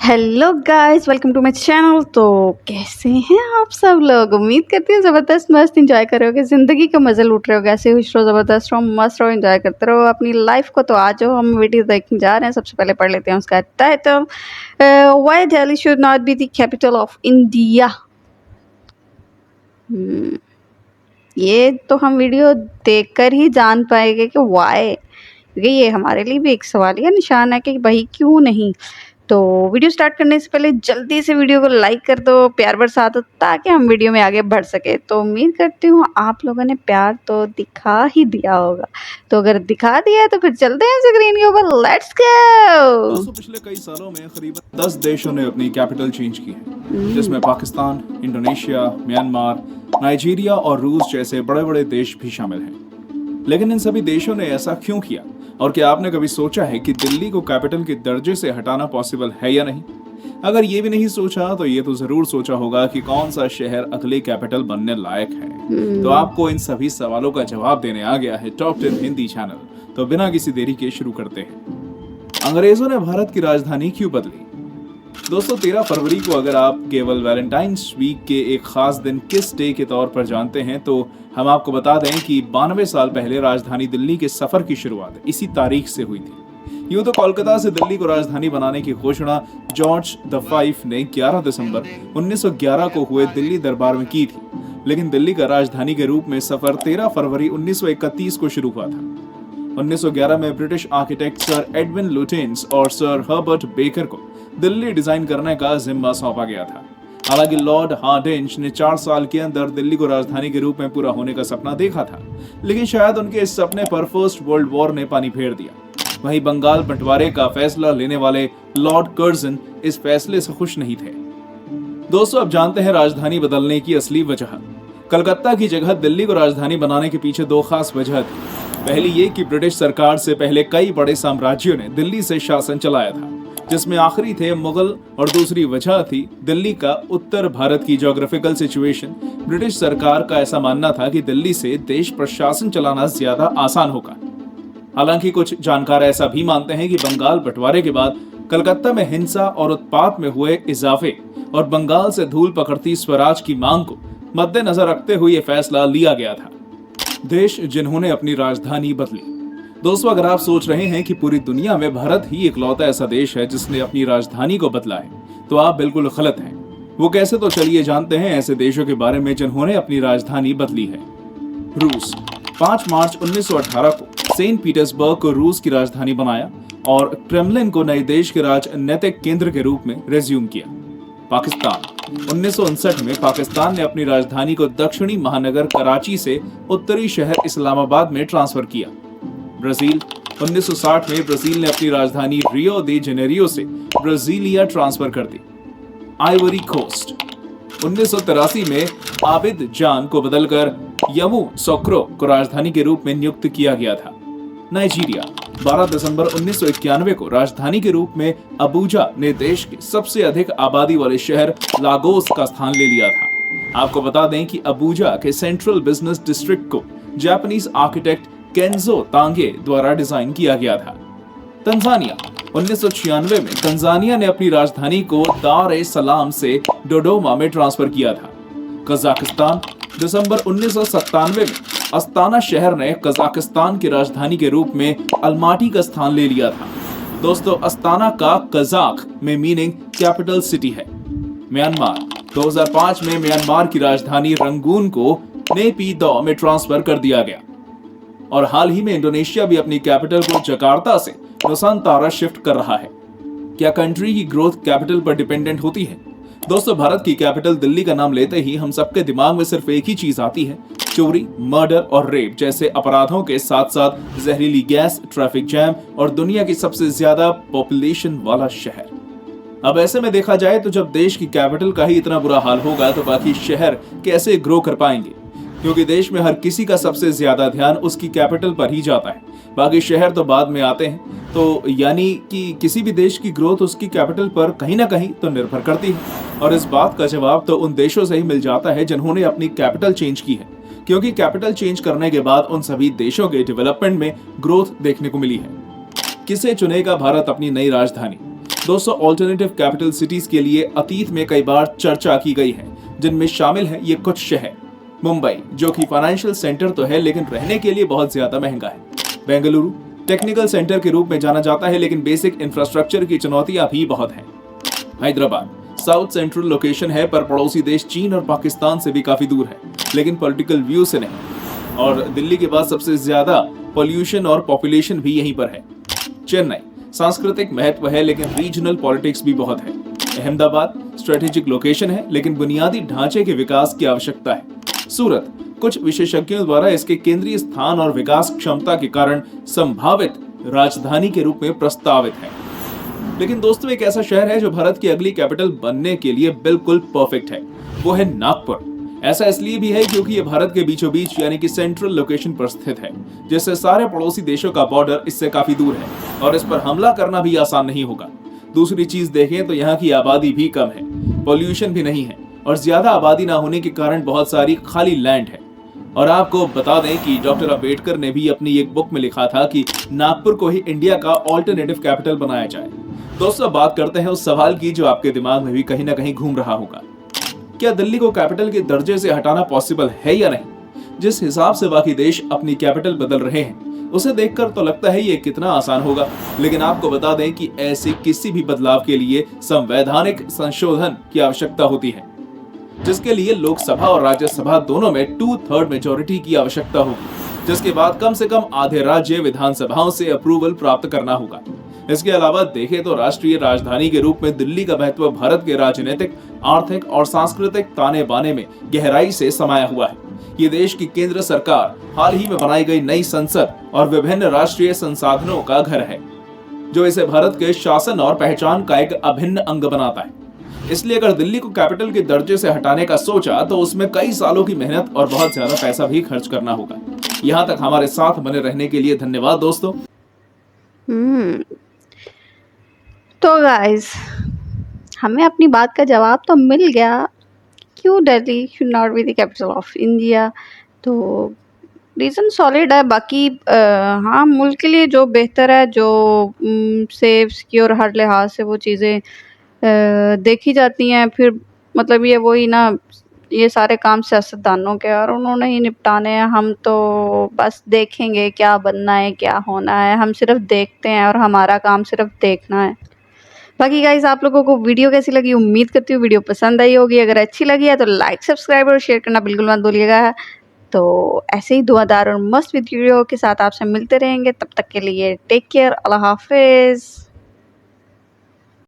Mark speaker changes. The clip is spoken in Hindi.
Speaker 1: Hello guys, welcome to my channel. तो कैसे हैं आप सब लोग? उम्मीद करती हूँ ज़बरदस्त मस्त एंजॉय कर रहे होगे, ज़िंदगी के मज़े लूट रहे होगे। ऐसे खुश रहो, ज़बरदस्त रहो, मस्त रहो, एंजॉय करते रहो अपनी लाइफ को। तो आज जो हम वीडियो देखने जा रहे हैं, सबसे पहले पढ़ लेते हैं उसका title. Why Delhi should not be the capital of India. ये तो हम वीडियो देखकर ही जान पाएंगे कि वाई, क्योंकि ये हमारे लिए भी एक सवालिया निशान है कि भाई क्यों नहीं। तो वीडियो स्टार्ट करने से पहले जल्दी से वीडियो को लाइक कर दो, प्यार बरसा दो, ताकि हम वीडियो में आगे बढ़ सके। तो उम्मीद करती हूँ आप लोगों ने प्यार तो दिखा ही दिया होगा। तो अगर दिखा दिया है तो फिर चलते हैं स्क्रीन के ऊपर, लेट्स गो।
Speaker 2: दोस्तों, पिछले कई सालों में करीबन 10 देशों ने अपनी कैपिटल चेंज की है, जिसमें पाकिस्तान, इंडोनेशिया, म्यांमार, नाइजीरिया और रूस जैसे बड़े बड़े देश भी शामिल हैं। लेकिन इन सभी देशों ने ऐसा क्यों किया, और क्या आपने कभी सोचा है कि दिल्ली को कैपिटल के दर्जे से हटाना पॉसिबल है या नहीं? अगर ये भी नहीं सोचा तो ये तो जरूर सोचा होगा कि कौन सा शहर अगली कैपिटल बनने लायक है। तो आपको इन सभी सवालों का जवाब देने आ गया है टॉप 10 हिंदी चैनल। तो बिना किसी देरी के शुरू करते हैं। अंग्रेजों ने भारत की राजधानी क्यों बदली? दोस्तों, 13 फरवरी को अगर आप केवल वैलेंटाइंस वीक के एक खास दिन किस डे के तौर पर जानते हैं, तो हम आपको बता दें कि 92 साल पहले राजधानी दिल्ली के सफर की शुरुआत इसी तारीख से हुई थी। यूं तो कोलकाता से दिल्ली को राजधानी बनाने की घोषणा जॉर्ज द फाइव ने 11 दिसंबर 1911 को हुए दिल्ली दरबार में की थी, लेकिन दिल्ली का राजधानी के रूप में सफर 13 फरवरी 1931 को शुरू हुआ था। 1911 में British architect sir Edwin Lutyens और सर हर्बर्ट बेकर को दिल्ली डिजाइन करने का जिम्मा सौंपा गया था। हालांकि लॉर्ड हार्डिंज ने 4 साल के अंदर दिल्ली को राजधानी के रूप में पूरा होने का सपना देखा था, लेकिन शायद उनके इस सपने पर फर्स्ट वर्ल्ड वॉर ने पानी फेर दिया। वहीं बंगाल बंटवारे का फैसला लेने वाले लॉर्ड कर्जन इस फैसले से खुश नहीं थे। दोस्तों, अब जानते हैं राजधानी बदलने की असली वजह। कलकत्ता की जगह दिल्ली को राजधानी बनाने के पीछे 2 खास वजह थी। पहली ये कि ब्रिटिश सरकार से पहले कई बड़े साम्राज्यों ने दिल्ली से शासन चलाया था, जिसमें आखिरी थे मुगल, और दूसरी वजह थी दिल्ली का उत्तर भारत की ज्योग्राफिकल सिचुएशन। ब्रिटिश सरकार का ऐसा मानना था कि दिल्ली से देश प्रशासन चलाना ज्यादा आसान होगा। हालांकि कुछ जानकार ऐसा भी मानते हैं कि बंगाल बंटवारे के बाद कलकत्ता में हिंसा और उत्पात में हुए इजाफे और बंगाल से धूल पकड़ती स्वराज की मांग को मद्देनजर रखते हुए यह फैसला लिया गया था। देश जिन्होंने अपनी राजधानी बदली। दोस्तों, अगर आप सोच रहे हैं कि पूरी दुनिया में भारत ही इकलौता ऐसा देश है जिसने अपनी राजधानी को बदला है, तो आप बिल्कुल गलत हैं। वो कैसे, तो चलिए जानते हैं ऐसे देशों के बारे में जिन्होंने अपनी राजधानी बदली है। रूस 5 मार्च 1918 को सेंट पीटर्सबर्ग को रूस की राजधानी बनाया और क्रेमलिन को नए देश के राजनीतिक केंद्र के रूप में रेज्यूम किया। पाकिस्तान 1959 में पाकिस्तान ने अपनी राजधानी को दक्षिणी महानगर कराची से उत्तरी शहर इस्लामाबाद में ट्रांसफर किया। ब्राजील 1960 में ब्राजील ने अपनी राजधानी रियो दी जेनेरियो से ब्राजीलिया ट्रांसफर कर दी। आइवरी कोस्ट 1983 में आबिद जान को बदलकर यमू सोक्रो को राजधानी के रूप में नियुक्त किया गया था। नाइजीरिया 12 दिसंबर 1991 को राजधानी के रूप में अबूजा ने देश के सबसे अधिक आबादी वाले शहर लागोस का स्थान ले लिया था। आपको बता दें कि अबूजा के सेंट्रल बिजनेस डिस्ट्रिक्ट को जापानीज आर्किटेक्ट केंजो तांगे द्वारा डिजाइन किया गया था। तंजानिया 1996 में तंजानिया ने अपनी राजधानी को दार ए सलाम से डोडोमा में ट्रांसफर किया था। कजाकिस्तान दिसंबर 1997 में अस्ताना शहर ने कजाकिस्तान की राजधानी के रूप में अलमाटी का स्थान ले लिया था। दोस्तों, अस्ताना का कजाक में मीनिंग कैपिटल सिटी है। म्यांमार 2005 में म्यांमार की राजधानी रंगून को नेपिदो में ट्रांसफर कर दिया गया। और हाल ही में इंडोनेशिया भी अपनी कैपिटल को जकार्ता से नुसांतारा शिफ्ट कर रहा है। क्या कंट्री की ग्रोथ कैपिटल पर डिपेंडेंट होती है? दोस्तों, भारत की कैपिटल दिल्ली का नाम लेते ही हम सबके दिमाग में सिर्फ एक ही चीज आती है, चोरी, मर्डर और रेप जैसे अपराधों के साथ साथ जहरीली गैस, ट्रैफिक जैम और दुनिया की सबसे ज्यादा पॉपुलेशन वाला शहर। अब ऐसे में देखा जाए तो जब देश की कैपिटल का ही इतना बुरा हाल होगा तो बाकी शहर कैसे ग्रो कर पाएंगे? क्योंकि देश में हर किसी का सबसे ज्यादा ध्यान उसकी कैपिटल पर ही जाता है, बाकी शहर तो बाद में आते हैं। तो यानी कि किसी भी देश की ग्रोथ उसकी कैपिटल पर कहीं ना कहीं तो निर्भर करती है, और इस बात का जवाब तो उन देशों से ही मिल जाता है जिन्होंने अपनी कैपिटल चेंज की है, क्योंकि कैपिटल चेंज करने के बाद उन सभी देशों के डेवलपमेंट में ग्रोथ देखने को मिली है। किसे चुनेगा भारत अपनी नई राजधानी? दोस्तों, ऑल्टरनेटिव कैपिटल सिटीज के लिए अतीत में कई बार चर्चा की गई है, जिनमें शामिल है ये कुछ शहर। मुंबई, जो कि फाइनेंशियल सेंटर तो है लेकिन रहने के लिए बहुत ज्यादा महंगा है। बेंगलुरु टेक्निकल सेंटर के रूप में जाना जाता है लेकिन बेसिक इंफ्रास्ट्रक्चर की चुनौतियां भी बहुत हैं। हैदराबाद साउथ सेंट्रल लोकेशन है पर पड़ोसी देश चीन और पाकिस्तान से भी काफी दूर है, लेकिन पॉलिटिकल व्यू से नहीं। और दिल्ली के बाद सबसे ज्यादा पॉल्यूशन और पॉपुलेशन भी यहीं पर है। चेन्नई सांस्कृतिक महत्व है लेकिन रीजनल पॉलिटिक्स भी बहुत है। अहमदाबाद स्ट्रेटेजिक लोकेशन है लेकिन बुनियादी ढांचे के विकास की आवश्यकता है। सूरत कुछ विशेषज्ञों द्वारा इसके केंद्रीय स्थान और विकास क्षमता के कारण संभावित राजधानी के रूप में प्रस्तावित है। लेकिन दोस्तों, एक ऐसा शहर है जो भारत की अगली कैपिटल बनने के लिए बिल्कुल परफेक्ट है, वो है नागपुर। ऐसा इसलिए भी है क्योंकि ये भारत के बीचों बीच यानी कि सेंट्रल लोकेशन पर स्थित है, जिससे सारे पड़ोसी देशों का बॉर्डर इससे काफी दूर है और इस पर हमला करना भी आसान नहीं होगा। दूसरी चीज देखें तो यहाँ की आबादी भी कम है, पॉल्यूशन भी नहीं है और ज्यादा आबादी ना होने के कारण बहुत सारी खाली लैंड है। और आपको बता दें कि डॉक्टर अंबेडकर ने भी अपनी एक बुक में लिखा था कि नागपुर को ही इंडिया का ऑल्टरनेटिव कैपिटल बनाया जाए। दोस्तों, बात करते हैं उस सवाल की जो आपके दिमाग में भी कहीं ना कहीं घूम रहा होगा। क्या दिल्ली को कैपिटल के दर्जे से हटाना पॉसिबल है या नहीं? जिस हिसाब से बाकी देश अपनी कैपिटल बदल रहे हैं, उसे देखकर तो लगता है ये कितना आसान होगा। लेकिन आपको बता दें कि ऐसे किसी भी बदलाव के लिए संवैधानिक संशोधन की आवश्यकता होती है, जिसके लिए लोकसभा और राज्यसभा दोनों में 2/3 मेजोरिटी की आवश्यकता होगी, जिसके बाद कम से कम आधे राज्य विधानसभाओं से अप्रूवल प्राप्त करना होगा। इसके अलावा देखें तो राष्ट्रीय राजधानी के रूप में दिल्ली का महत्व भारत के राजनीतिक, आर्थिक और सांस्कृतिक ताने बाने में गहराई से समाया हुआ है। ये देश की केंद्र सरकार, हाल ही में बनाई गई नई संसद और विभिन्न राष्ट्रीय संसाधनों का घर है, जो इसे भारत के शासन और पहचान का एक अभिन्न अंग बनाता है। इसलिए अगर दिल्ली को कैपिटल के दर्जे से हटाने का सोचा तो उसमें कई सालों की मेहनत और बहुत ज्यादा पैसा भी खर्च करना होगा। यहाँ तक हमारे साथ बने रहने के लिए धन्यवाद दोस्तों।
Speaker 1: तो गाइस, हमें अपनी बात का जवाब तो मिल गया, क्यों Delhi should not be the capital of India. तो रीज़न सॉलिड है। बाकी हाँ, मुल्क के लिए जो बेहतर है, जो सेफ सिक्योर हर लिहाज से वो चीज़ें देखी जाती हैं। फिर मतलब ये वही ना, ये सारे काम सियासतदानों के और उन्होंने ही निपटाने हैं। हम तो बस देखेंगे क्या बनना है क्या होना है, हम सिर्फ देखते हैं और हमारा काम सिर्फ देखना है। बाकी गाइस, आप लोगों को वीडियो कैसी लगी? उम्मीद करती हूँ वीडियो पसंद आई होगी। अगर अच्छी लगी है तो लाइक, सब्सक्राइब और शेयर करना बिल्कुल मत भूलिएगा। तो ऐसे ही दुआदार और मस्त वीडियो के साथ आपसे मिलते रहेंगे। तब तक के लिए टेक केयर, अल्लाह हाफिज़।